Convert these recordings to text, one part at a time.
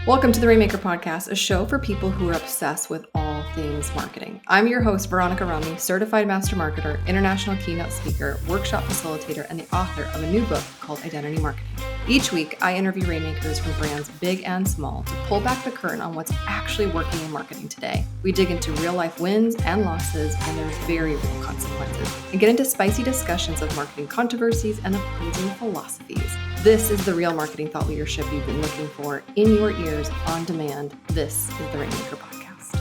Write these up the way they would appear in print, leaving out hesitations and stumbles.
Welcome to the Rainmaker Podcast, a show for people who are obsessed with all things marketing. I'm your host, Veronica, Romney, certified master marketer, international keynote speaker, workshop facilitator, and the author of a new book called Identity Marketing. Each week, I interview rainmakers from brands big and small to pull back the curtain on what's actually working in marketing today. We dig into real-life wins and losses and their very real consequences, and get into spicy discussions of marketing controversies and opposing philosophies. This is the real marketing thought leadership you've been looking for in your ears on demand. This is the Rainmaker Podcast.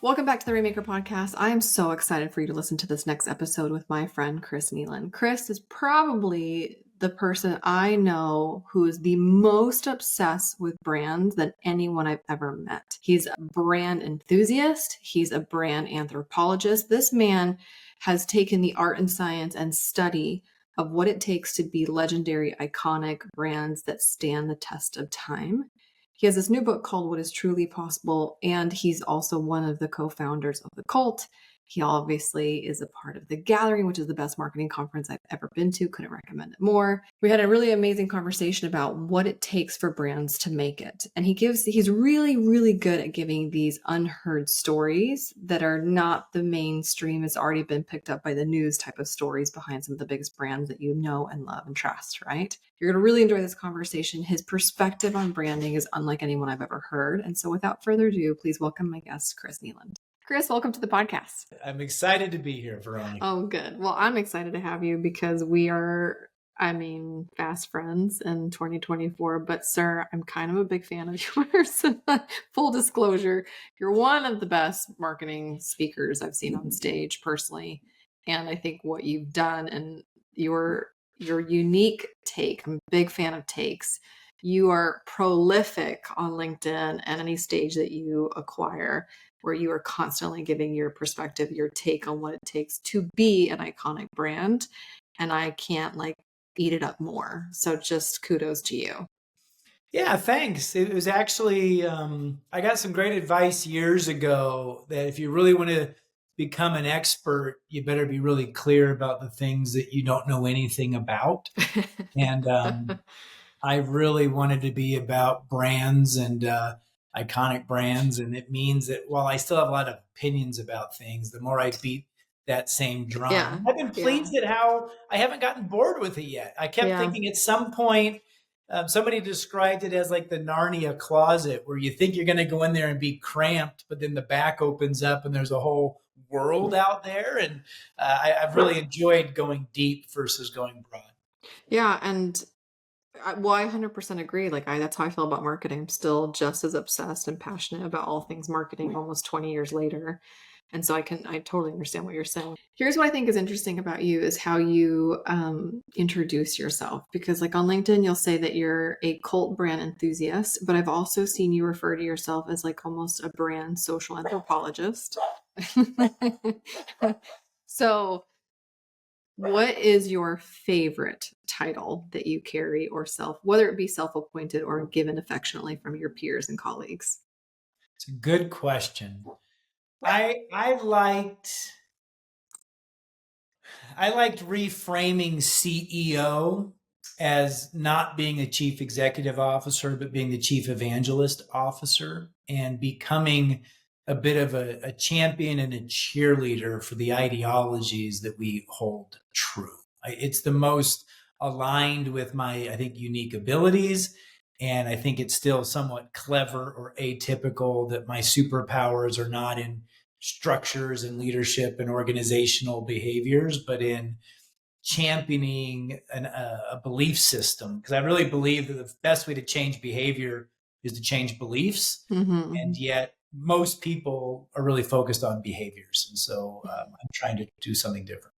Welcome back to the Rainmaker Podcast. I am so excited for you to listen to this next episode with my friend, Chris Kneeland. Chris is probably the person I know who is the most obsessed with brands than anyone I've ever met. He's a brand enthusiast. He's a brand anthropologist. This man has taken the art and science and study of what it takes to be legendary, iconic brands that stand the test of time. He has this new book called What is Truly Possible, and he's also one of the co-founders of The Cult. He obviously is a part of The Gathering, which is the best marketing conference I've ever been to. Couldn't recommend it more. We had a really amazing conversation about what it takes for brands to make it. And he's really, really good at giving these unheard stories that are not the mainstream. It's already been picked up by the news type of stories behind some of the biggest brands that you know and love and trust, right? You're going to really enjoy this conversation. His perspective on branding is unlike anyone I've ever heard. And so without further ado, please welcome my guest, Chris Kneeland. Chris, welcome to the podcast. I'm excited to be here, Veronica. Oh, good. Well, I'm excited to have you because we are, fast friends in 2024. But sir, I'm kind of a big fan of yours. Full disclosure, you're one of the best marketing speakers I've seen on stage personally. And I think what you've done and your unique take, I'm a big fan of takes. You are prolific on LinkedIn and any stage that you acquire, where you are constantly giving your perspective, your take on what it takes to be an iconic brand. And I can't eat it up more. So just kudos to you. Yeah, thanks. It was actually, I got some great advice years ago that if you really want to become an expert, you better be really clear about the things that you don't know anything about. And I really wanted to be about brands and iconic brands. And it means that while I still have a lot of opinions about things, the more I beat that same drum, Yeah. I've been pleased at how I haven't gotten bored with it yet. I kept thinking at some point, somebody described it as like the Narnia closet, where you think you're going to go in there and be cramped, but then the back opens up and there's a whole world out there. And I've really enjoyed going deep versus going broad. Yeah. And I 100% agree. That's how I feel about marketing. I'm still just as obsessed and passionate about all things marketing almost 20 years later. And so I totally understand what you're saying. Here's what I think is interesting about you is how you introduce yourself. Because on LinkedIn, you'll say that you're a cult brand enthusiast, but I've also seen you refer to yourself as almost a brand social anthropologist. So what is your favorite title that you carry or whether it be self-appointed or given affectionately from your peers and colleagues? It's a good question. I liked reframing CEO as not being a chief executive officer, but being the chief evangelist officer and becoming a bit of a champion and a cheerleader for the ideologies that we hold true. It's the most aligned with my, I think, unique abilities. And I think it's still somewhat clever or atypical that my superpowers are not in structures and leadership and organizational behaviors, but in championing a belief system. Because I really believe that the best way to change behavior is to change beliefs. Mm-hmm. And yet most people are really focused on behaviors. And so I'm trying to do something different.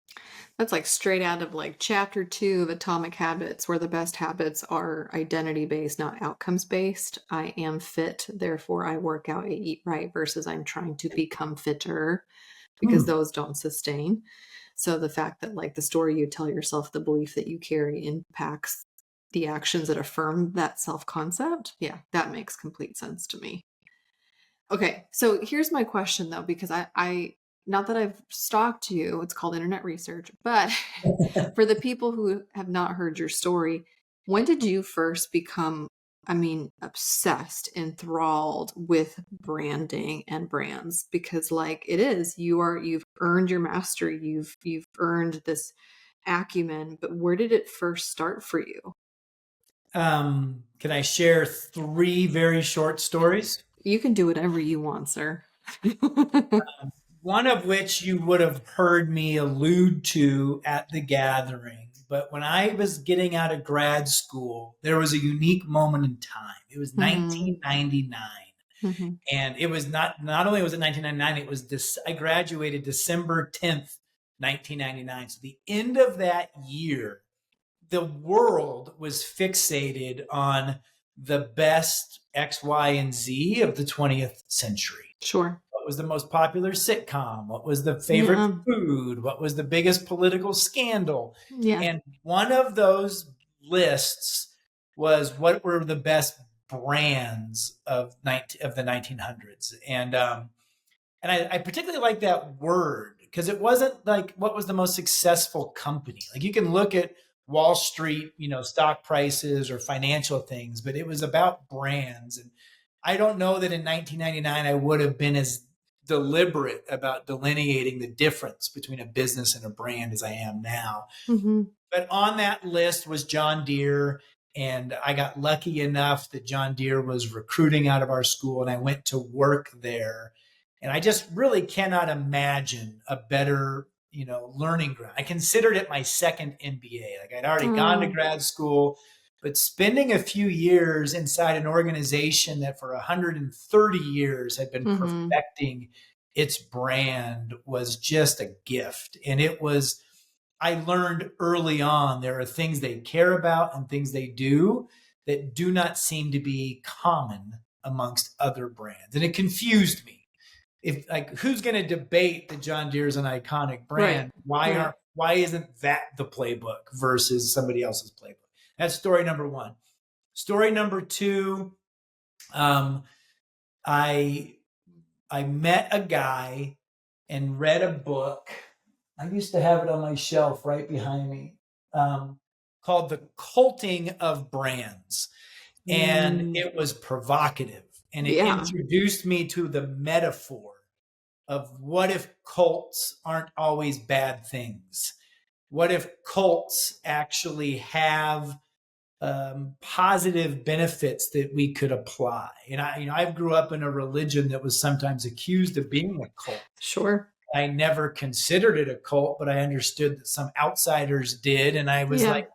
That's straight out of chapter 2 of Atomic Habits, where the best habits are identity-based, not outcomes-based. I am fit, therefore I work out, I eat right, versus I'm trying to become fitter, because those don't sustain. So the fact that the story you tell yourself, the belief that you carry impacts the actions that affirm that self-concept. Yeah, that makes complete sense to me. Okay, so here's my question though, because I not that I've stalked you, it's called internet research, but for the people who have not heard your story, when did you first become I mean, obsessed, enthralled with branding and brands because like it is, you've earned your mastery, you've earned this acumen, but where did it first start for you? Can I share three very short stories? You can do whatever you want, sir. One of which you would have heard me allude to at the gathering. But when I was getting out of grad school, there was a unique moment in time. It was Mhm. 1999. Mhm. And it was not only was it 1999, it was this, I graduated December 10th, 1999. So the end of that year, the world was fixated on the best X, Y, and Z of the 20th century. Sure. What was the most popular sitcom? What was the favorite Yeah. food? What was the biggest political scandal? Yeah. And one of those lists was what were the best brands of the 1900s. And I particularly like that word because it wasn't like what was the most successful company. Like you can look at Wall Street, stock prices or financial things, but it was about brands. And I don't know that in 1999 I would have been as deliberate about delineating the difference between a business and a brand as I am now. Mhm. But on that list was John Deere. And I got lucky enough that John Deere was recruiting out of our school and I went to work there. And I just really cannot imagine a better, learning ground. I considered it my second MBA. Like I'd already gone to Oh. grad school, but spending a few years inside an organization that for 130 years had been Mhm. perfecting its brand was just a gift. And I learned early on there are things they care about and things they do that do not seem to be common amongst other brands. And it confused me. If like who's going to debate that John Deere is an iconic Right. brand? Right. Why isn't that the playbook versus somebody else's playbook? That's story number one. Story number two, um, I I met a guy and read a book. I used to have it on my shelf right behind me, called The Culting of Brands. And Mm. it was provocative and it Yeah. introduced me to the metaphor of what if cults aren't always bad things? What if cults actually have positive benefits that we could apply? And I grew up in a religion that was sometimes accused of being a cult. Sure. I never considered it a cult, but I understood that some outsiders did, and I was Yeah. like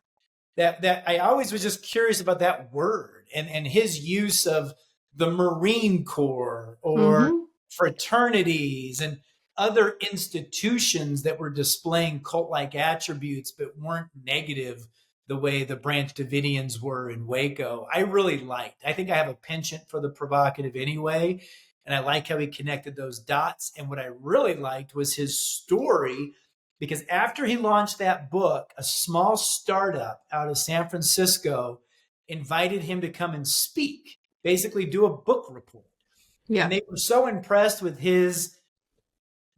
that. I always was just curious about that word and his use of the Marine Corps or Mhm. fraternities and other institutions that were displaying cult-like attributes but weren't negative the way the Branch Davidians were in Waco. I really liked. I think I have a penchant for the provocative anyway. And I like how he connected those dots. And what I really liked was his story, because after he launched that book, a small startup out of San Francisco invited him to come and speak, basically do a book report. And Yeah. they were so impressed with his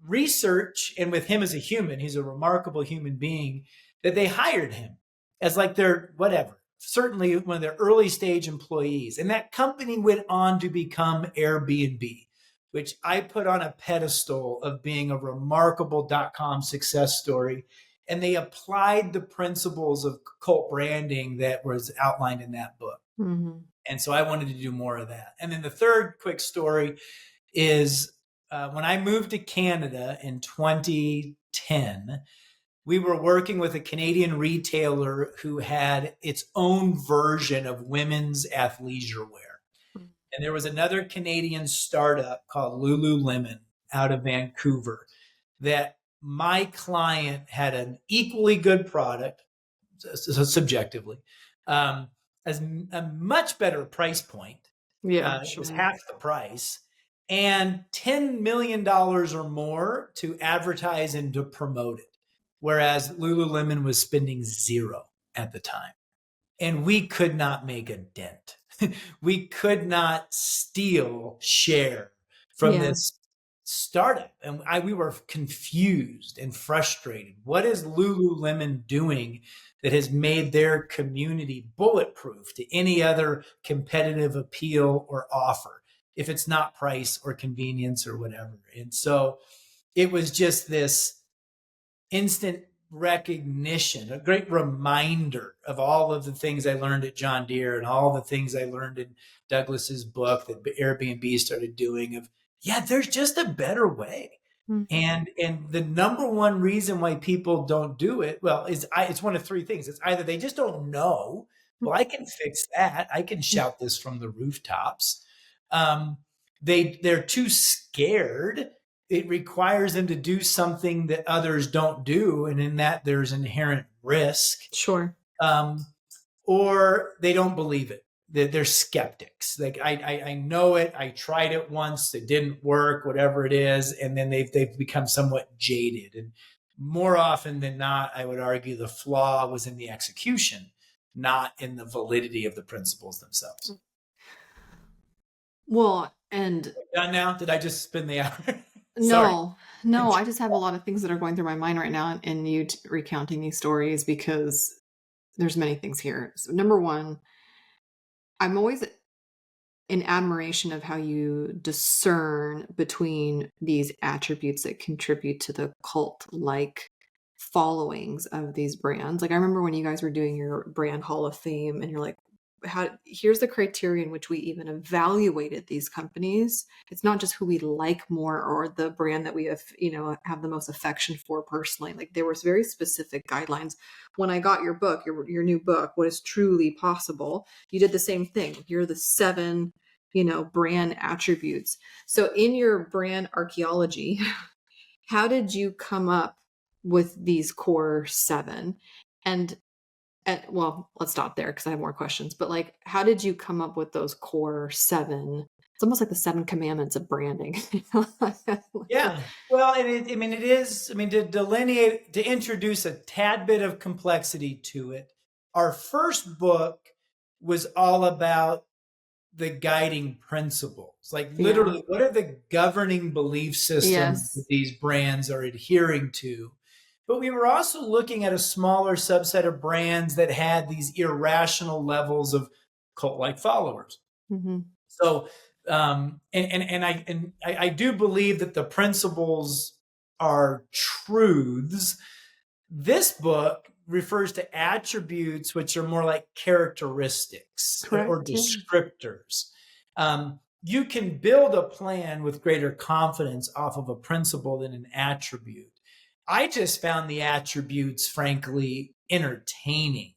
research and with him as a human, he's a remarkable human being, that they hired him as like their whatever, certainly one of their early stage employees. And that company went on to become Airbnb, which I put on a pedestal of being a remarkable .com success story. And they applied the principles of cult branding that was outlined in that book. Mhm. And so I wanted to do more of that. And then the third quick story is when I moved to Canada in 2010, we were working with a Canadian retailer who had its own version of women's athleisure wear. And there was another Canadian startup called Lululemon out of Vancouver that my client had an equally good product, subjectively, um, as a much better price point. Yeah, It was sure. half the price, and $10 million dollars or more to advertise and to promote it. Whereas Lululemon was spending zero at the time. And we could not make a dent. We could not steal share from Yeah. this startup, and we were confused and frustrated. What is Lululemon doing that has made their community bulletproof to any other competitive appeal or offer, if it's not price or convenience or whatever? And so it was just this instant recognition, a great reminder of all of the things I learned at John Deere and all the things I learned in Douglas's book that Airbnb started doing of, yeah, there's just a better way. Mm. And the number one reason why people don't do it, well, it's one of three things. It's either they just don't know. Well, I can fix that. I can shout this from the rooftops. They're too scared. It requires them to do something that others don't do, and in that there's inherent risk. Sure. Or they don't believe it. They're skeptics. Like I know it. I tried it once. It didn't work. Whatever it is, and then they've become somewhat jaded. And more often than not, I would argue the flaw was in the execution, not in the validity of the principles themselves. Well, and done now? Did I just spin the hour? no, I just have a lot of things that are going through my mind right now, and you recounting these stories, because there's many things here. So number one, I'm always in admiration of how you discern between these attributes that contribute to the cult-like followings of these brands. Like, I remember when you guys were doing your brand Hall of Fame, and you're like, here's the criteria in which we even evaluated these companies. It's not just who we like more or the brand that we have, have the most affection for personally. Like, there was very specific guidelines. When I got your book, your new book, What is Truly Possible, you did the same thing. You're the 7, brand attributes. So in your brand archaeology, how did you come up with these core 7? And well, let's stop there because I have more questions. But like, how did you come up with those core 7? It's almost like the 7 commandments of branding. Yeah. Well, it is, to delineate, to introduce a tad bit of complexity to it. Our first book was all about the guiding principles, like literally, what are the governing belief systems that these brands are adhering to? But we were also looking at a smaller subset of brands that had these irrational levels of cult-like followers. Mm-hmm. So, I do believe that the principles are truths. This book refers to attributes which are more like characteristics. Correct, or descriptors. You can build a plan with greater confidence off of a principle than an attribute. I just found the attributes, frankly, entertaining.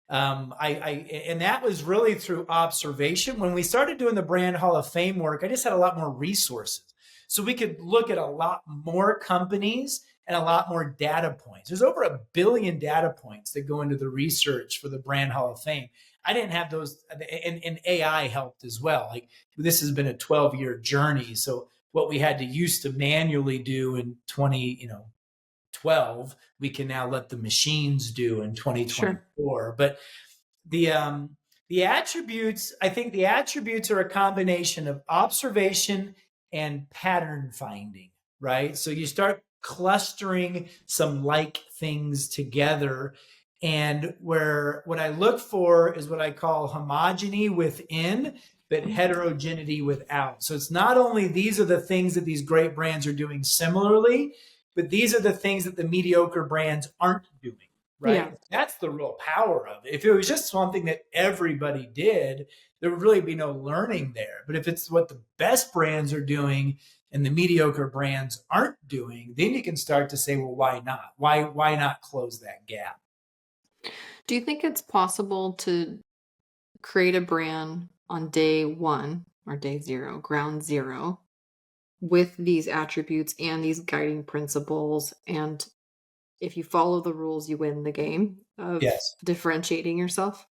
And that was really through observation. When we started doing the Brand Hall of Fame work, I just had a lot more resources. So we could look at a lot more companies and a lot more data points. There's over 1 billion data points that go into the research for the Brand Hall of Fame. I didn't have those, and AI helped as well. Like, this has been a 12-year journey. So what we had to used to manually do in 2012, we can now let the machines do in 2024. Sure. But the attributes, I think the attributes are a combination of observation and pattern finding, right? So you start clustering some like things together, and what I look for is what I call homogeny within, but heterogeneity without. So it's not only these are the things that these great brands are doing similarly, but these are the things that the mediocre brands aren't doing, right? Yeah. That's the real power of it. If it was just something that everybody did, there would really be no learning there. But if it's what the best brands are doing and the mediocre brands aren't doing, then you can start to say, well, why not? Why not close that gap? Do you think it's possible to create a brand on day 1 or day 0, ground zero, with these attributes and these guiding principles, and if you follow the rules, you win the game of differentiating yourself?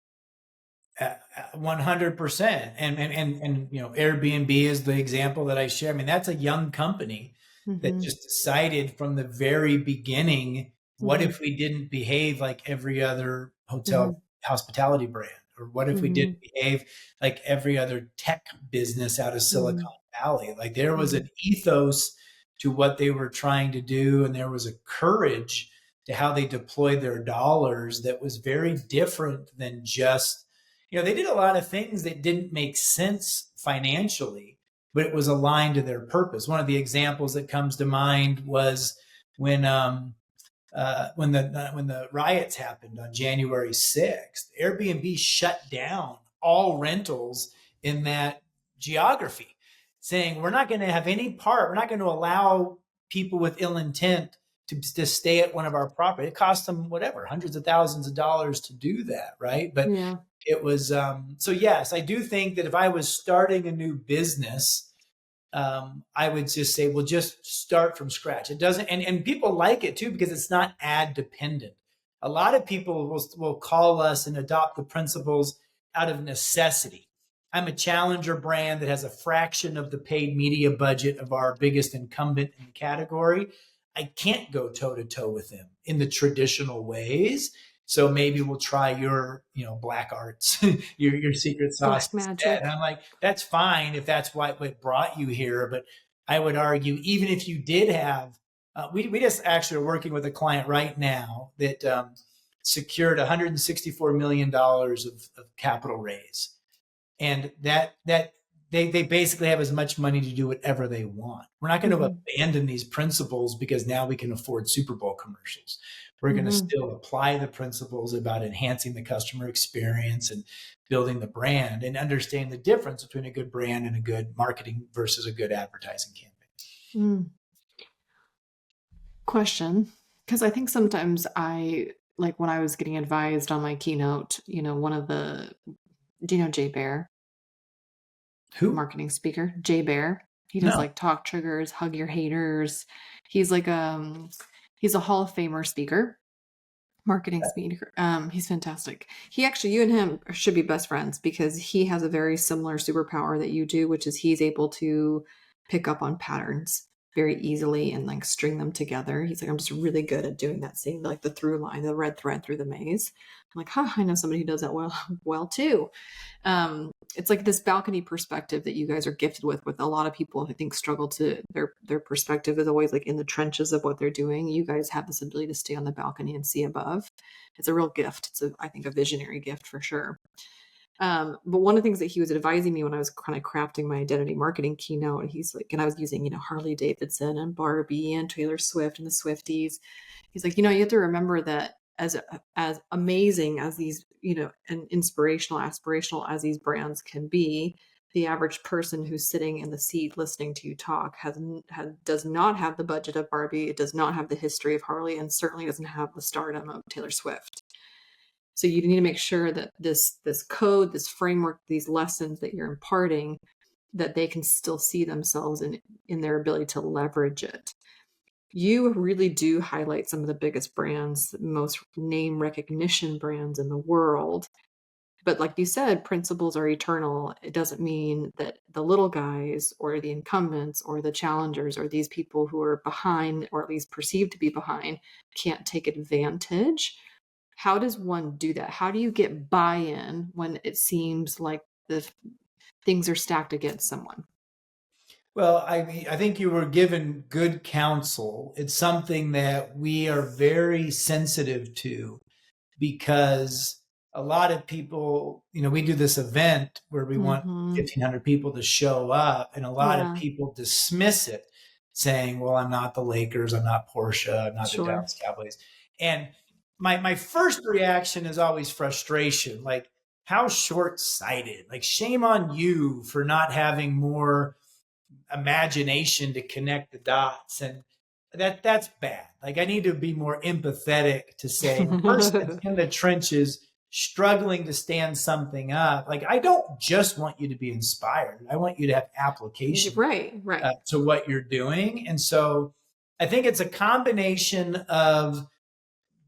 100%. And Airbnb is the example that I share. That's a young company that just decided from the very beginning, what if we didn't behave like every other hotel hospitality brand? Or what if we didn't behave like every other tech business out of Silicon Valley? Like, there was an ethos to what they were trying to do. And there was a courage to how they deployed their dollars that was very different than just, they did a lot of things that didn't make sense financially, but it was aligned to their purpose. One of the examples that comes to mind was when the riots happened on January 6th, Airbnb shut down all rentals in that geography, saying we're not going to have any part. We're not going to allow people with ill intent to stay at one of our property. It cost them whatever, hundreds of thousands of dollars to do that, right? But Yeah. it was so yes, I do think that if I was starting a new business, I would just say, well, just start from scratch. It doesn't, and people like it too, because it's not ad dependent. A lot of people will call us and adopt the principles out of necessity. I'm a challenger brand that has a fraction of the paid media budget of our biggest incumbent in the category. I can't go toe to toe with them in the traditional ways. So maybe we'll try your, black arts, your secret sauce Black instead. magic. And I'm like, that's fine if that's what brought you here. But I would argue, even if you did have, we just actually are working with a client right now that secured $164 million of capital raise. And that they basically have as much money to do whatever they want. We're not going to abandon these principles because now we can afford Super Bowl commercials. We're going to still apply the principles about enhancing the customer experience and building the brand and understand the difference between a good brand and a good marketing versus a good advertising campaign. Question, because I think sometimes when I was getting advised on my keynote, do you know Jay Bear? Who? Marketing speaker, Jay Bear. He does No. talk triggers, hug your haters. He's he's a Hall of Famer speaker, marketing speaker. He's fantastic. You and him should be best friends because he has a very similar superpower that you do, which is he's able to pick up on patterns very easily and string them together. He's like, I'm just really good at doing that, seeing the through line, the red thread through the maze. I'm like, I know somebody who does that well too. It's like this balcony perspective that you guys are gifted with a lot of people I think struggle to their perspective is always in the trenches of what they're doing. You guys have this ability to stay on the balcony and see above. It's a real gift. I think a visionary gift for sure. But one of the things that he was advising me when I was kind of crafting my identity marketing keynote, he's like, and I was using, Harley Davidson and Barbie and Taylor Swift and the Swifties. He's like, you have to remember that as amazing as these, and inspirational, aspirational as these brands can be, the average person who's sitting in the seat listening to you talk does not have the budget of Barbie. It does not have the history of Harley, and certainly doesn't have the stardom of Taylor Swift. So you need to make sure that this code, this framework, these lessons that you're imparting, that they can still see themselves in their ability to leverage it. You really do highlight some of the biggest brands, most name recognition brands in the world. But like you said, principles are eternal. It doesn't mean that the little guys or the incumbents or the challengers or these people who are behind, or at least perceived to be behind, can't take advantage. How does one do that? How do you get buy-in when it seems like the things are stacked against someone? Well, I think you were given good counsel. It's something that we are very sensitive to because a lot of people, we do this event where we want 1,500 people to show up, and a lot of people dismiss it saying, well, I'm not the Lakers, I'm not Porsche, I'm not the Dallas Cowboys. And my first reaction is always frustration. Like, how short-sighted, shame on you for not having more imagination to connect the dots. And that's bad. I need to be more empathetic to say the person that's in the trenches struggling to stand something up. I don't just want you to be inspired. I want you to have application right. To what you're doing. And so I think it's a combination of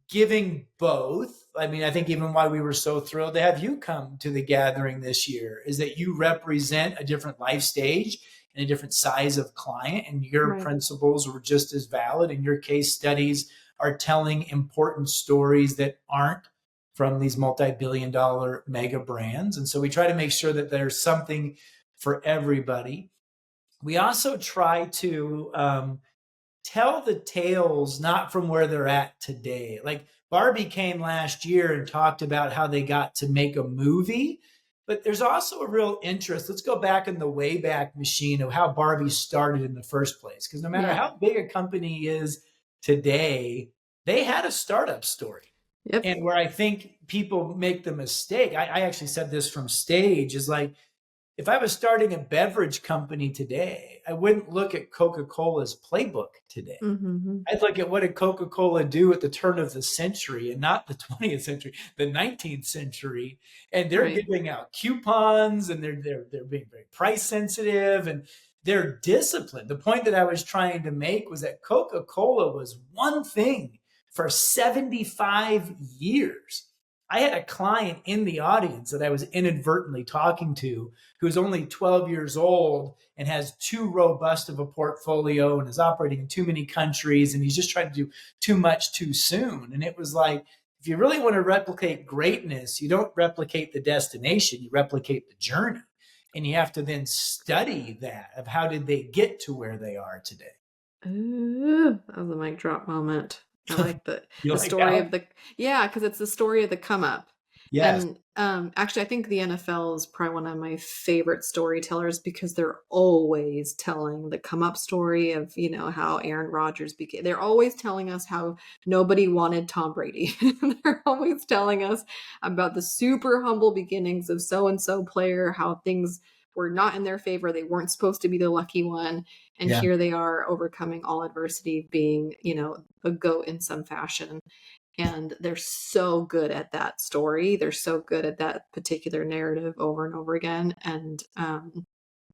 giving both. I mean, I think even why we were so thrilled to have you come to the gathering this year is that you represent a different life stage and a different size of client, and your principles were just as valid, and your case studies are telling important stories that aren't from these multi-billion-dollar mega brands. And so we try to make sure that there's something for everybody. We also try to tell the tales not from where they're at today. Like Barbie came last year and talked about how they got to make a movie, but there's also a real interest. Let's go back in the Wayback Machine of how Barbie started in the first place. Because no matter Yeah. how big a company is today, they had a startup story. Yep. And where I think people make the mistake, I actually said this from stage, is like, if I was starting a beverage company today, I wouldn't look at Coca-Cola's playbook today. Mm-hmm. I'd look at what did Coca-Cola do at the turn of the century, and not the 20th century, the 19th century. And they're Right. giving out coupons, and they're being very price sensitive, and they're disciplined. The point that I was trying to make was that Coca-Cola was one thing for 75 years. I had a client in the audience that I was inadvertently talking to who's only 12 years old and has too robust of a portfolio and is operating in too many countries, and he's just trying to do too much too soon. And it was like, if you really want to replicate greatness, you don't replicate the destination, you replicate the journey. And you have to then study that of how did they get to where they are today. Ooh, that was a mic drop moment. I like You the like story that? of the yeah, because it's the story of the come up. Yes. And actually, I think the NFL is probably one of my favorite storytellers because they're always telling the come up story of how Aaron Rodgers became. They're always telling us how nobody wanted Tom Brady. They're always telling us about the super humble beginnings of so and so player, how things were not in their favor. They weren't supposed to be the lucky one. And Yeah. here they are overcoming all adversity, being, a GOAT in some fashion. And they're so good at that story. They're so good at that particular narrative over and over again. And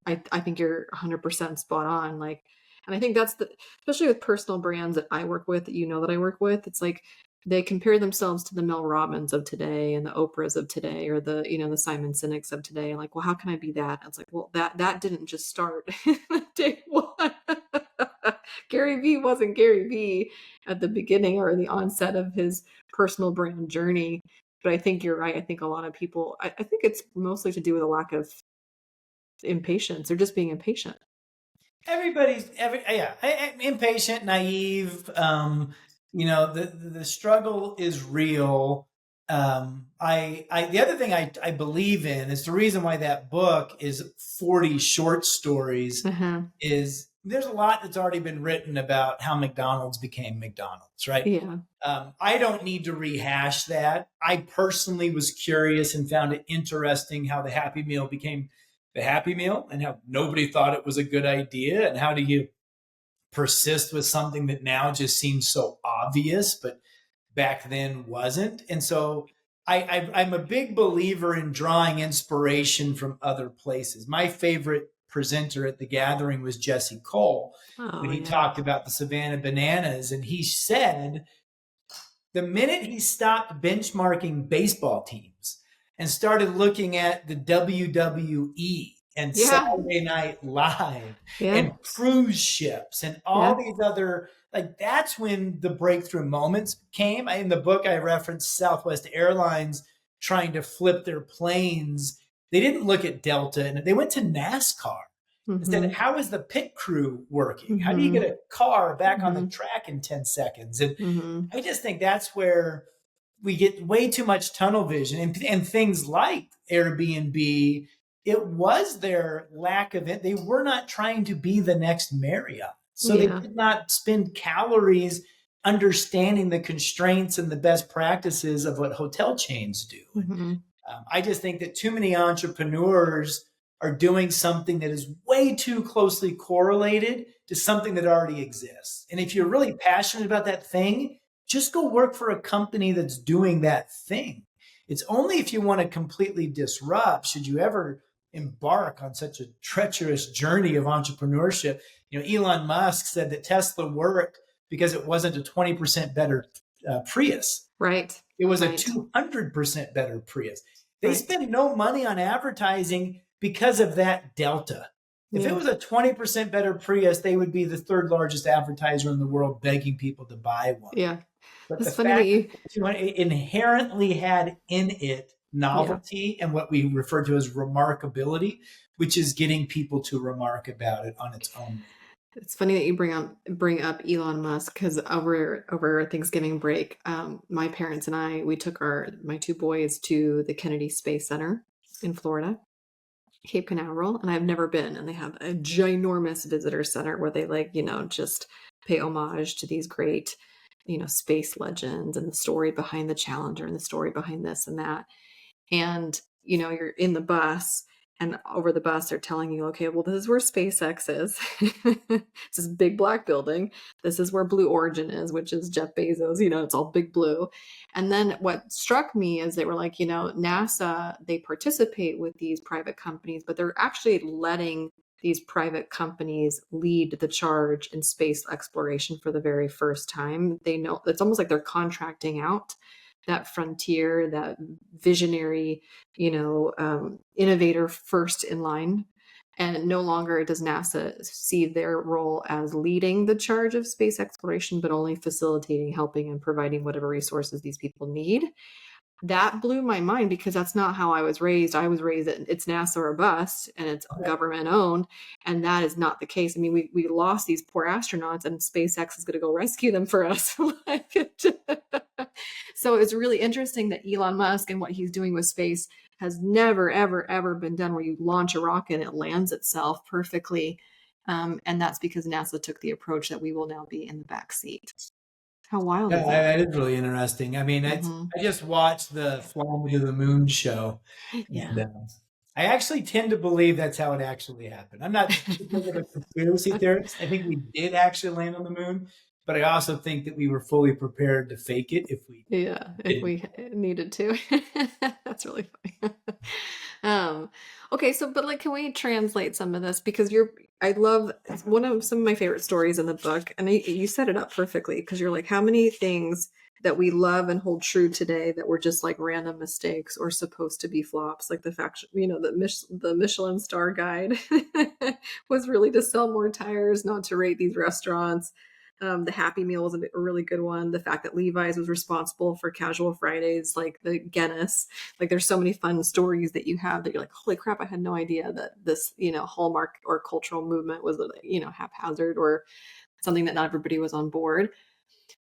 I think you're 100% spot on. Like, and I think that's especially with personal brands that I work with, that I work with, it's like they compare themselves to the Mel Robbins of today and the Oprahs of today, or the Simon Sinek's of today. Like, well, how can I be that? And it's like, well, that didn't just start day one. Gary Vee wasn't Gary Vee at the beginning or the onset of his personal brand journey. But I think you're right. I think a lot of people, I think it's mostly to do with a lack of impatience. They're just being impatient. Impatient, naive. The struggle is real. The other thing I believe in is the reason why that book is 40 short stories Uh-huh. is there's a lot that's already been written about how McDonald's became McDonald's, right? Yeah. I don't need to rehash that. I personally was curious and found it interesting how the Happy Meal became the Happy Meal and how nobody thought it was a good idea. And how do you persist with something that now just seems so obvious, but back then wasn't? And so I'm a big believer in drawing inspiration from other places. My favorite presenter at the gathering was Jesse Cole Oh, when he yeah. talked about the Savannah Bananas. And he said, the minute he stopped benchmarking baseball teams and started looking at the WWE and Yeah. Saturday Night Live Yeah. and cruise ships and all Yeah. these other, like, that's when the breakthrough moments came. In the book, I referenced Southwest Airlines trying to flip their planes. They didn't look at Delta, and they went to NASCAR and said, Mm-hmm. how is the pit crew working? How do you Mm-hmm. get a car back on the Mm-hmm. track in 10 seconds? And Mm-hmm. I just think that's where we get way too much tunnel vision, and things like Airbnb. It was their lack of it. They were not trying to be the next Marriott. So they Yeah. did not spend calories understanding the constraints and the best practices of what hotel chains do. Mm-hmm. I just think that too many entrepreneurs are doing something that is way too closely correlated to something that already exists. And if you're really passionate about that thing, just go work for a company that's doing that thing. It's only if you want to completely disrupt should you ever embark on such a treacherous journey of entrepreneurship. Elon Musk said that Tesla worked because it wasn't a 20% better Prius. Right. It was a Right. 200% better Prius. They Right. spend no money on advertising because of that delta. If it Yeah. was a 20% better Prius, they would be the third largest advertiser in the world begging people to buy one. Yeah. But the It's funny that fact you. that it inherently had in it Yeah. novelty and what we refer to as remarkability, which is getting people to remark about it on its own. It's funny that you bring up Elon Musk because over Thanksgiving break, my parents and I we took my two boys to the Kennedy Space Center in Florida, Cape Canaveral, and I've never been. And they have a ginormous visitor center where they just pay homage to these great space legends and the story behind the Challenger and the story behind this and that. And you're in the bus, and over the bus they're telling you, okay, well, this is where SpaceX is. It's this big black building. This is where Blue Origin is, which is Jeff Bezos. It's all big blue. And then what struck me is they were like, NASA, they participate with these private companies, but they're actually letting these private companies lead the charge in space exploration for the very first time. They know it's almost like they're contracting out that frontier, that visionary, innovator first in line. And no longer does NASA see their role as leading the charge of space exploration, but only facilitating, helping, and providing whatever resources these people need. That blew my mind because that's not how I was raised. I was raised that it's NASA or bust and it's government owned. And that is not the case. I mean, we lost these poor astronauts and SpaceX is going to go rescue them for us. So it's really interesting that Elon Musk and what he's doing with space has never, ever, ever been done where you launch a rocket and it lands itself perfectly. And that's because NASA took the approach that we will now be in the back seat. How wild Yeah, is that? that is really interesting. I mean, Mm-hmm. I just watched the Flying to the Moon show, Yeah. and I actually tend to believe that's how it actually happened. I'm not because of a conspiracy theorist. I think we did actually land on the moon, but I also think that we were fully prepared to fake it if we Yeah, if didn't. we needed to. That's really funny. Um, okay, so but like can we translate some of this because I love it's one of some of my favorite stories in the book and you set it up perfectly because you're like how many things that we love and hold true today that were just like random mistakes or supposed to be flops like the fact the Michelin star guide was really to sell more tires, not to rate these restaurants. The Happy Meal was a really good one. The fact that Levi's was responsible for Casual Fridays, like the Guinness. Like there's so many fun stories that you have that you're like, holy crap, I had no idea that this, hallmark or cultural movement was, haphazard or something that not everybody was on board.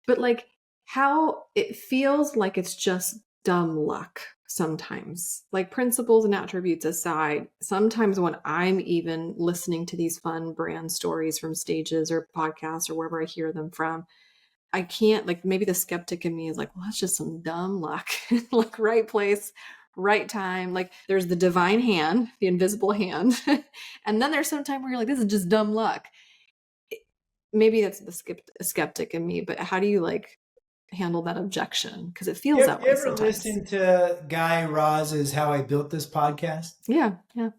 But like how it feels like it's just dumb luck sometimes. Like principles and attributes aside, sometimes when I'm even listening to these fun brand stories from stages or podcasts or wherever I hear them from, I can't like maybe the skeptic in me is like, well, that's just some dumb luck. Like right place, right time. Like there's the divine hand, the invisible hand. And then there's some time where you're like, this is just dumb luck. Maybe that's the skeptic in me, but how do you like handle that objection? Because it feels that You way ever sometimes. listen to Guy Raz's How I Built This podcast? Yeah, yeah.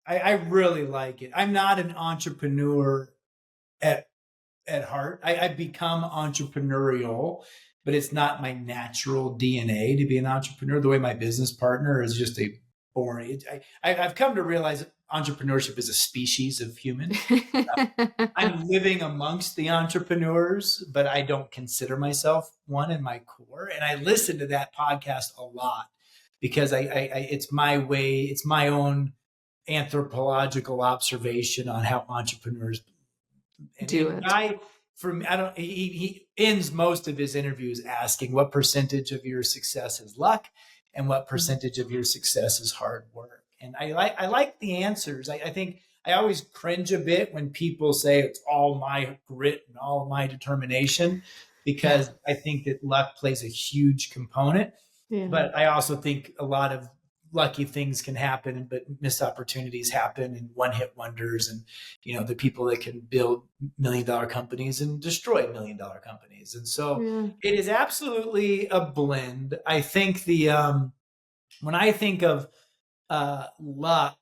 I really like it. I'm not an entrepreneur at heart. I've become entrepreneurial, but it's not my natural DNA to be an entrepreneur. The way my business partner is just a boring. I've come to realize entrepreneurship is a species of human. I'm living amongst the entrepreneurs, but I don't consider myself one in my core. And I listen to that podcast a lot because it's my way, it's my own anthropological observation on how entrepreneurs Do and it. Guy, for me, I don't. He ends most of his interviews asking what percentage of your success is luck, and what percentage of your success is hard work. And I like the answers. I think I always cringe a bit when people say it's all my grit and all my determination, Yeah, because I think that luck plays a huge component. yeah, But I also think a lot of lucky things can happen, but missed opportunities happen and one hit wonders. And, the people that can build $1 million companies and destroy $1 million companies. And so yeah. it is absolutely a blend. I think when I think of luck,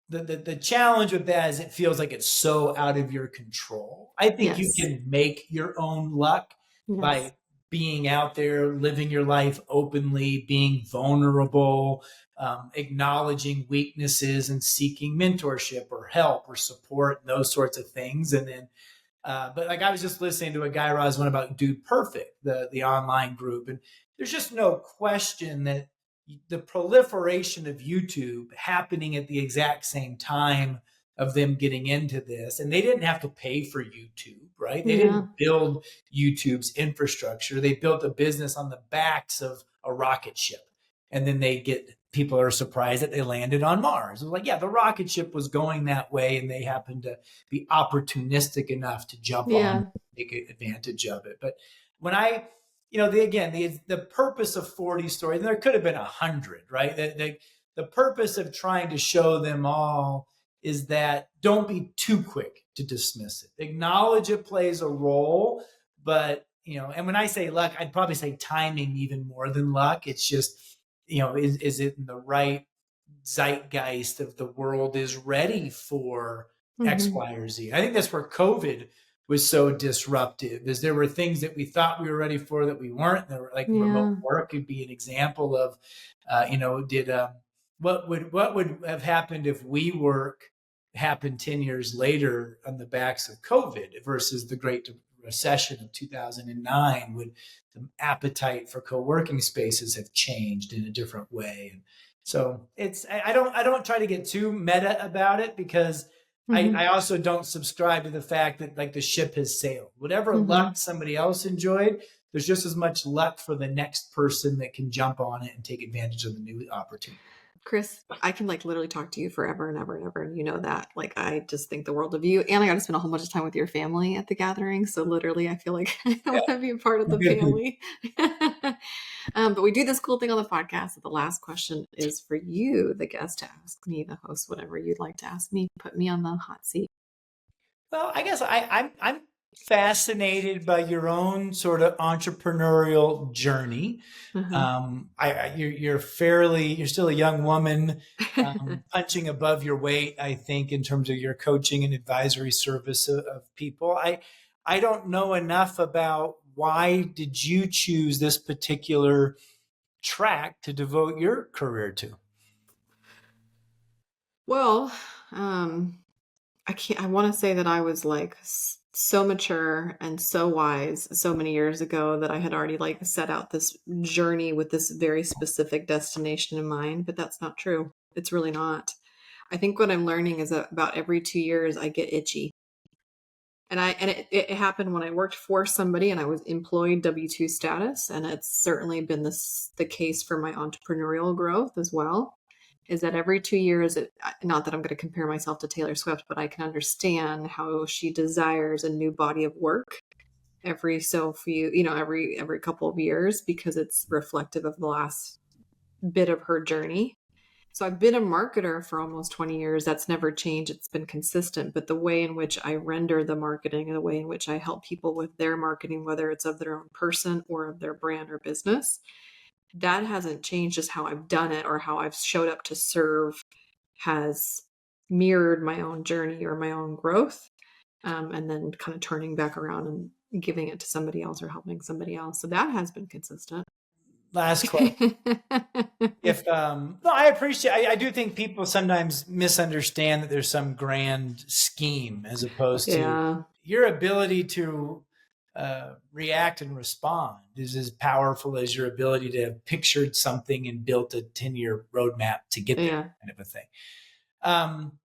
the challenge with that is it feels like it's so out of your control. I think you Yes, can make your own luck yes. by being out there, living your life openly, being vulnerable, acknowledging weaknesses and seeking mentorship or help or support and those sorts of things. And then, but like I was just listening to a Guy Raz one about Dude Perfect, the online group, and there's just no question that the proliferation of YouTube happening at the exact same time of them getting into this. And they didn't have to pay for YouTube, right? They Yeah. didn't build YouTube's infrastructure. They built a business on the backs of a rocket ship. And then people are surprised that they landed on Mars. It was like, yeah, the rocket ship was going that way, and they happened to be opportunistic enough to jump on, Yeah. take advantage of it. But when the purpose of 40 stories, and there could have been 100, right? The purpose of trying to show them all is that don't be too quick to dismiss it. Acknowledge it plays a role, but and when I say luck, I'd probably say timing even more than luck. It's just, is it in the right zeitgeist of the world is ready for X, Mm-hmm. Y, or Z. I think that's where COVID was so disruptive, is there were things that we thought we were ready for that we weren't. There were, like, remote Yeah. work could be an example of, did what would have happened if WeWork happened 10 years later on the backs of COVID versus the Great Recession of 2009? Would the appetite for co-working spaces have changed in a different way? And so I don't try to get too meta about it, because Mm-hmm. I also don't subscribe to the fact that, like, the ship has sailed. Whatever Mm-hmm. luck somebody else enjoyed, there's just as much luck for the next person that can jump on it and take advantage of the new opportunity. Chris, I can like literally talk to you forever and ever and ever. And you know that. Like, I just think the world of you. And I got to spend a whole bunch of time with your family at the gathering. So literally, I feel like I Yeah, want to be a part of the good people. family. But we do this cool thing on the podcast. That the last question is for you, the guest, to ask me, the host, whatever you'd like to ask me. Put me on the hot seat. Well, I guess I'm fascinated by your own sort of entrepreneurial journey. Uh-huh. You're still a young woman, punching above your weight, I think, in terms of your coaching and advisory service of people. I don't know enough about why did you choose this particular track to devote your career to. Well, um, I want to say that I was like so mature and so wise so many years ago that I had already like set out this journey with this very specific destination in mind, but that's not true. It's really not. I think what I'm learning is that about every 2 years I get itchy. And it happened when I worked for somebody and I was employed W-2 status, and it's certainly been the case for my entrepreneurial growth as well. Is that every 2 years, not that I'm going to compare myself to Taylor Swift, but I can understand how she desires a new body of work every couple of years, because it's reflective of the last bit of her journey. So I've been a marketer for almost 20 years. That's never changed. It's been consistent. But the way in which I render the marketing and the way in which I help people with their marketing, whether it's of their own person or of their brand or business, that hasn't changed. Just how I've done it or how I've showed up to serve has mirrored my own journey or my own growth. And then kind of turning back around and giving it to somebody else or helping somebody else. So that has been consistent. Last question. If No, I appreciate. I do think people sometimes misunderstand that there's some grand scheme, as opposed to Yeah. your ability to react and respond is as powerful as your ability to have pictured something and built a 10-year roadmap to get there, Yeah. kind of a thing. Um,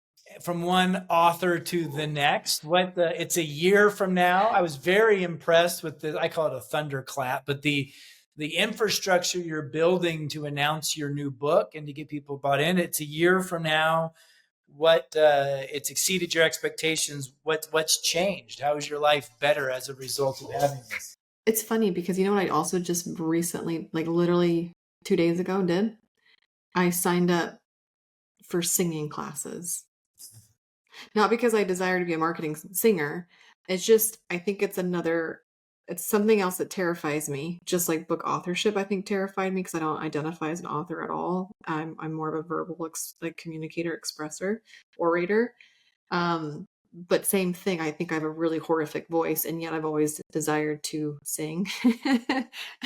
from one author to the next, it's a year from now. I was very impressed with I call it a thunderclap, but the infrastructure you're building to announce your new book and to get people bought in. It's a year from now. It's exceeded your expectations. What's changed? How is your life better as a result of having this? It's funny because you know what I also just recently, like literally 2 days ago, did? I signed up for singing classes. Not because I desire to be a marketing singer. It's just, I think it's something else that terrifies me. Just like book authorship, I think terrified me because I don't identify as an author at all. I'm more of a verbal, like communicator, expresser, orator. But same thing, I think I have a really horrific voice, and yet I've always desired to sing.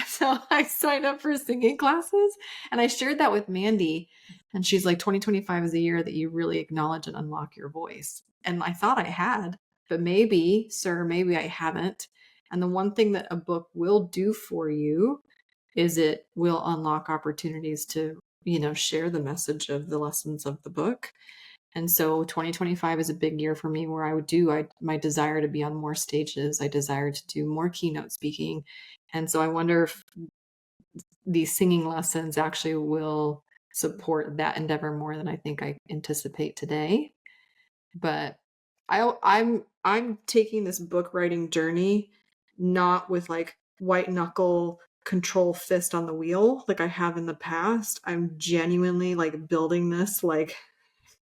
So I signed up for singing classes, and I shared that with Mandy, and she's like, 2025 is the year that you really acknowledge and unlock your voice. And I thought I had, but maybe, sir, maybe I haven't. And the one thing that a book will do for you is it will unlock opportunities to, share the message of the lessons of the book. And so 2025 is a big year for me where my desire to be on more stages. I desire to do more keynote speaking. And so I wonder if these singing lessons actually will support that endeavor more than I think I anticipate today. But I'm taking this book writing journey not with like white knuckle control fist on the wheel like I have in the past. I'm genuinely like building this like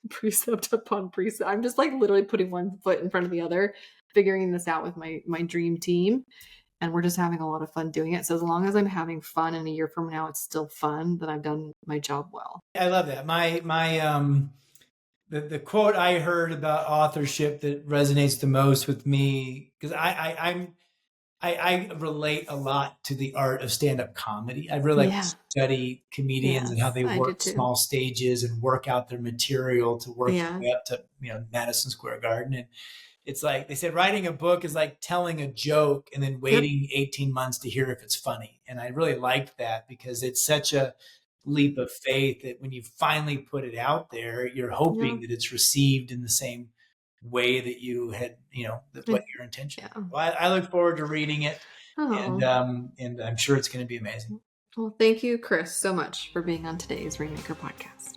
precept upon precept. I'm just like literally putting one foot in front of the other, figuring this out with my dream team. And we're just having a lot of fun doing it. So as long as I'm having fun and a year from now it's still fun, then I've done my job well. I love that. The quote I heard about authorship that resonates the most with me, because I relate a lot to the art of stand-up comedy. I really like to study comedians and how they work small stages and work out their material to work their way up to, Madison Square Garden. And it's like they said, writing a book is like telling a joke and then waiting 18 months to hear if it's funny. And I really liked that because it's such a leap of faith that when you finally put it out there, you're hoping that it's received in the same way that you had, what your intention. Well, I look forward to reading it, and I'm sure it's going to be amazing. Well, thank you, Chris, so much for being on today's Rainmaker podcast.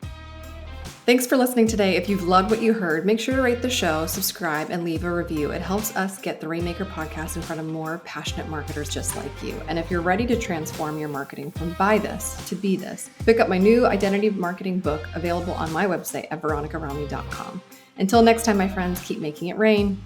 Thanks for listening today. If you've loved what you heard, make sure to rate the show, subscribe, and leave a review. It helps us get the Rainmaker podcast in front of more passionate marketers just like you. And if you're ready to transform your marketing from buy this to be this, pick up my new identity marketing book available on my website at veronicaromney.com. Until next time, my friends, keep making it rain.